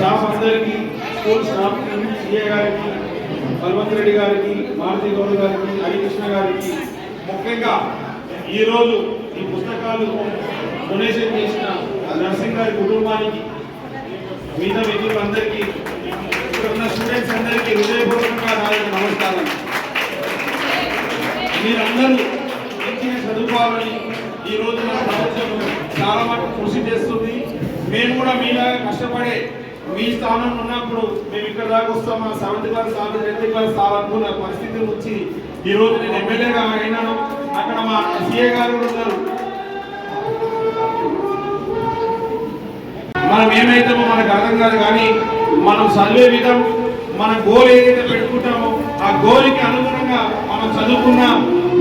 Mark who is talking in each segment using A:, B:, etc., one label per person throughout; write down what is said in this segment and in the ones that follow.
A: Staff అందరికీ, school స్టాఫ్కి, CA గారికి, బల్వంత్ రెడ్డి గారికి, మారుతి గౌడ్ గారికి, హరికృష్ణ గారికి, ముఖ్యంగా ఈరోజు ఈ పుస్తకాలు డొనేషన్ చేసిన నర్సింగ్ గారి కుటుంబానికి, మిగతా మిత్రులందరికీ, ఇక్కడ ఉన్న స్టూడెంట్స్ అందరికీ హృదయపూర్వకంగా నమస్కారం. మీరందరూ మంచిగా చదువుకోవాలని ఈరోజు మన ప్రభుత్వం చాలా మటుకు కృషి చేస్తుంది. మేము కూడా మీలాగా కష్టపడే మీ స్థానంలో ఉన్నప్పుడు మేము ఇక్కడ దాకా వస్తాం, మా 7th క్లాస్ 10th క్లాస్ అనుకున్న పరిస్థితి నుంచి ఈరోజు నేను ఎమ్మెల్యేగా అయినాను. అక్కడ మా సిఏ గారు ఉన్నారు. మనం ఏమైతామో మనకు అర్థం కాదు, కానీ మనం చదివే విధం, మన గోల్ ఏదైతే పెట్టుకుంటామో ఆ గోల్కి అనుగుణంగా మనం చదువుకున్నా,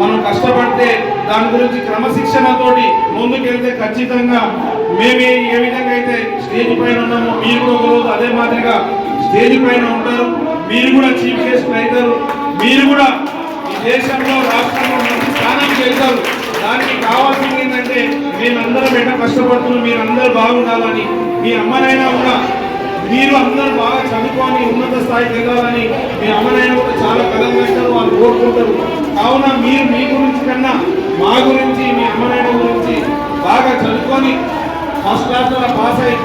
A: మనం కష్టపడితే, దాని గురించి క్రమశిక్షణతోటి ముందుకెళ్తే ఖచ్చితంగా మేము ఏ విధంగా అయితే స్టేజ్ పైన ఉన్నామో మీరు కూడా ఒకరోజు అదే మాదిరిగా స్టేజ్ పైన ఉంటారు. మీరు కూడా చీఫ్ గెస్ట్ అవుతారు. మీరు కూడా ఈ దేశంలో, రాష్ట్రంలో మంచి స్థానానికి వెళ్తారు. దానికి కావాల్సింది ఏంటంటే మేమందరం ఎట్లా కష్టపడుతున్నాం, మీరందరూ బాగుండాలని, మీ అమ్మనైనా కూడా మీరు అందరూ బాగా చదువుకొని ఉన్నత స్థాయికి వెళ్ళాలని మీ అమ్మనైనా కూడా చాలా కథలు పెట్టారు, వాళ్ళు కోరుకుంటారు. కావున మీరు మీ గురించి కన్నా మా గురించి, మీ అమ్మనైనా గురించి బాగా చదువుకొని ఫస్ట్ క్లాస్లో పాస్ అయ్యి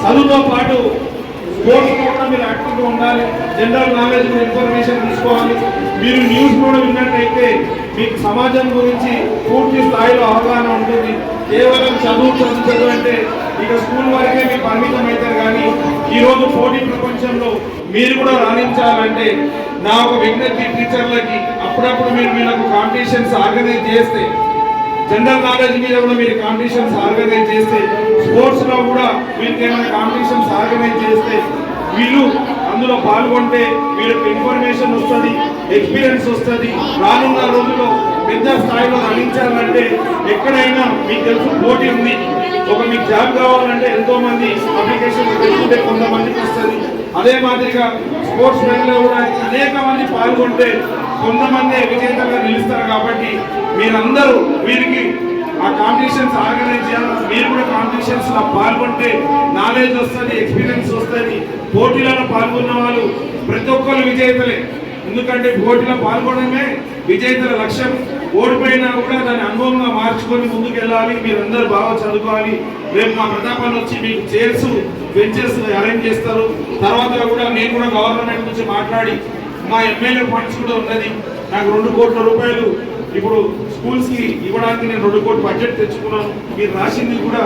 A: చదువుతో పాటు స్పోర్ట్స్లో కూడా మీరు యాక్టివ్గా ఉండాలి. జనరల్ నాలెడ్జ్ ఇన్ఫర్మేషన్ తీసుకోవాలి. మీరు న్యూస్ కూడా విన్నట్టయితే మీకు సమాజం గురించి పూర్తి స్థాయిలో అవగాహన ఉంటుంది. కేవలం చదువు అంటే ఇక స్కూల్ వరకే మీకు పరిమితం అవుతారు, కానీ ఈరోజు పోటీ ప్రపంచంలో మీరు కూడా రాణించాలంటే నా ఒక విజ్ఞప్తి టీచర్లకి, అప్పుడప్పుడు మీరు వీళ్ళకు కాంపిటీషన్స్ ఆర్గనైజ్ చేస్తే, జనరల్ నాలెడ్జ్ మీద కూడా మీరు కాంపిటీషన్స్ ఆర్గనైజ్ చేస్తే, స్పోర్ట్స్లో కూడా వీళ్ళకి ఏమైనా కాంపిటీషన్స్ ఆర్గనైజ్ చేస్తే వీళ్ళు అందులో పాల్గొంటే వీళ్ళకి ఇన్ఫర్మేషన్ వస్తుంది, ఎక్స్పీరియన్స్ వస్తుంది. రానున్న రోజుల్లో పెద్ద స్థాయిలో రాణించాలంటే ఎక్కడైనా మీకు తెలుసు పోటీ ఉంది. ఒక మీకు జాబ్ కావాలంటే ఎంతో మంది అప్లికేషన్ పెట్టుకుంటే కొంతమందికి వస్తుంది. అదే మాదిరిగా స్పోర్ట్స్ రంగంలో కూడా అనేక మంది పాల్గొంటే కొంతమంది విజేతగా నిలుస్తారు. కాబట్టి మీరందరూ వీరికి ఆ కాంపిటీషన్స్ ఆర్గనైజ్ చేయాలి. మీరు కూడా కాంపిటీషన్స్ లో పాల్గొంటే నాలెడ్జ్ వస్తుంది, ఎక్స్పీరియన్స్ వస్తుంది. పోటీలలో పాల్గొన్న వాళ్ళు ప్రతి ఒక్కరు విజేతలే. ఎందుకంటే పోటీలో పాల్గొనడమే విజేతల లక్ష్యం. ఓడిపోయినా కూడా దాన్ని అనుభవంగా మార్చుకొని ముందుకు వెళ్ళాలి. మీరందరూ బాగా చదువుకోవాలి. రేపు మా ప్రతాపాలు వచ్చి మీకు చైర్స్, బెంచెస్ అరేంజ్ చేస్తారు. తర్వాత కూడా నేను కూడా గవర్నమెంట్ నుంచి మాట్లాడి మా ఎమ్మెల్యే ఫండ్స్ కూడా ఉన్నది. నాకు 2 కోట్ల రూపాయలు ఇప్పుడు స్కూల్స్కి ఇవ్వడానికి నేను 2 కోట్ల బడ్జెట్ తెచ్చుకున్నాను. మీరు రాసింది కూడా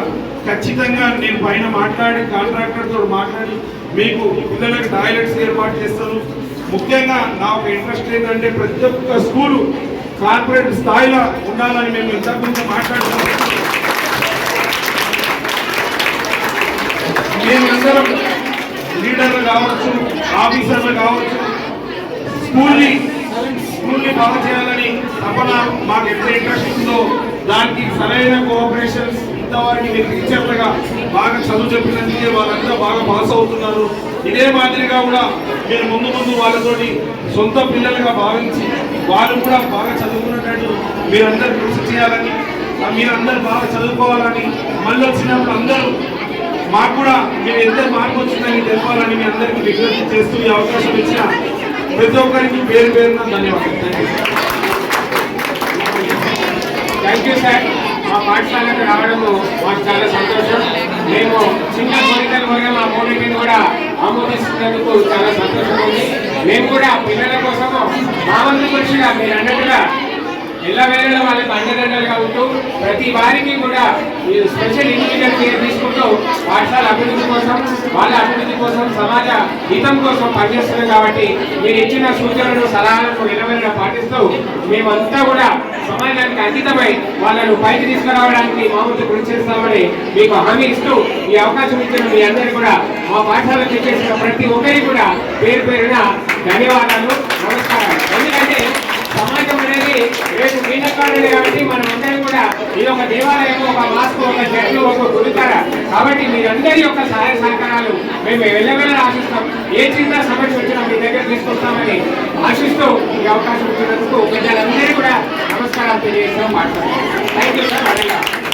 A: ఖచ్చితంగా నేను పైన మాట్లాడి కాంట్రాక్టర్తో మాట్లాడి మీకు పిల్లలకి టాయిలెట్స్ ఏర్పాటు చేస్తాను. ముఖ్యంగా నా ఒక ఇంట్రెస్ట్ ఏంటంటే ప్రతి ఒక్క స్కూలు కార్పొరేట్ స్థాయిలో ఉండాలని మేము ఇంతకుముందు మాట్లాడుతున్నాం. మేమందరం లీడర్లు కావచ్చు, ఆఫీసర్లు కావచ్చు, స్కూల్ని బాగా చేయాలని తపన మాకు ఎంత ఇంట్రెస్ట్ ఉందో దానికి సరైన కోఆపరేషన్స్ ఇంతవరకు మీరు టీచర్లుగా బాగా చదువు చెప్పినందుకే వాళ్ళంతా బాగా పాస్ అవుతున్నారు. ఇదే మాదిరిగా కూడా మీరు ముందు వాళ్ళతోటి సొంత పిల్లలుగా భావించి వాళ్ళు కూడా బాగా చదువుకున్నట్టు మీరందరూ కృషి చేయాలని, మీరందరూ బాగా చదువుకోవాలని, మళ్ళీ వచ్చినప్పుడు అందరూ మాకు కూడా మీరు ఎంత మార్పు వచ్చిందని తెలపాలని మీ అందరికీ విజ్ఞప్తి చేస్తూ ఈ అవకాశం ఇచ్చిన ప్రతి ఒక్కరికి పేరు పేరున ధన్యవాదాలు.
B: Thank you sir. మా పాఠశాలకు రావడము మాకు చాలా సంతోషం. మేము చిన్న కోరికలు కూడా మా మూడింటిని కూడా ఆమోదిస్తున్నందుకు చాలా సంతోషం ఉంది. మేము కూడా పిల్లల కోసము మా వంతు కృషిగా మీరు అన్నట్టుగా ఎల్లవేళలో వాళ్ళకి అండదండలుగా ఉంటూ ప్రతి వారికి కూడా స్పెషల్ ఇండివిజువల్ కేర్ తీసుకుంటూ పాఠశాల అభివృద్ధి కోసం, వాళ్ళ అభివృద్ధి కోసం, సమాజ హితం కోసం పనిచేస్తున్నాం. కాబట్టి మీరు ఇచ్చిన సూచనలు, సలహాలను ఎల్లవేళలా పాటిస్తూ మేమంతా కూడా సమాజానికి అంకితమై వాళ్ళను పైకి తీసుకురావడానికి మా వంతు కృషి చేస్తామని మీకు హామీ ఇస్తూ ఈ అవకాశం ఇచ్చిన మీ అందరికీ కూడా మా పాఠశాలకు చేసిన ప్రతి ఒక్కరికి కూడా పేరు పేరున ధన్యవాదాలు, నమస్కారాలు. ఎందుకంటే సమాజం అనేది రేపు మీనకాడలే కాబట్టి మనం అందరం కూడా ఇది ఒక దేవాలయం, ఒక మాస్క్, ఒక చెట్లు, ఒక గురుతర. కాబట్టి మీరందరి యొక్క సహాయ సహకారాలు మేము వెళ్ళవెళ్ళ ఆశిస్తాం. ఏ చిన్న సమస్య వచ్చినా మీ దగ్గర తీసుకొస్తామని ఆశిస్తూ ఈ అవకాశం ఇచ్చినందుకు ప్రజలందరూ కూడా నమస్కారాలు తెలియజేస్తాం. మాట్లాడతాం. Thank you sir.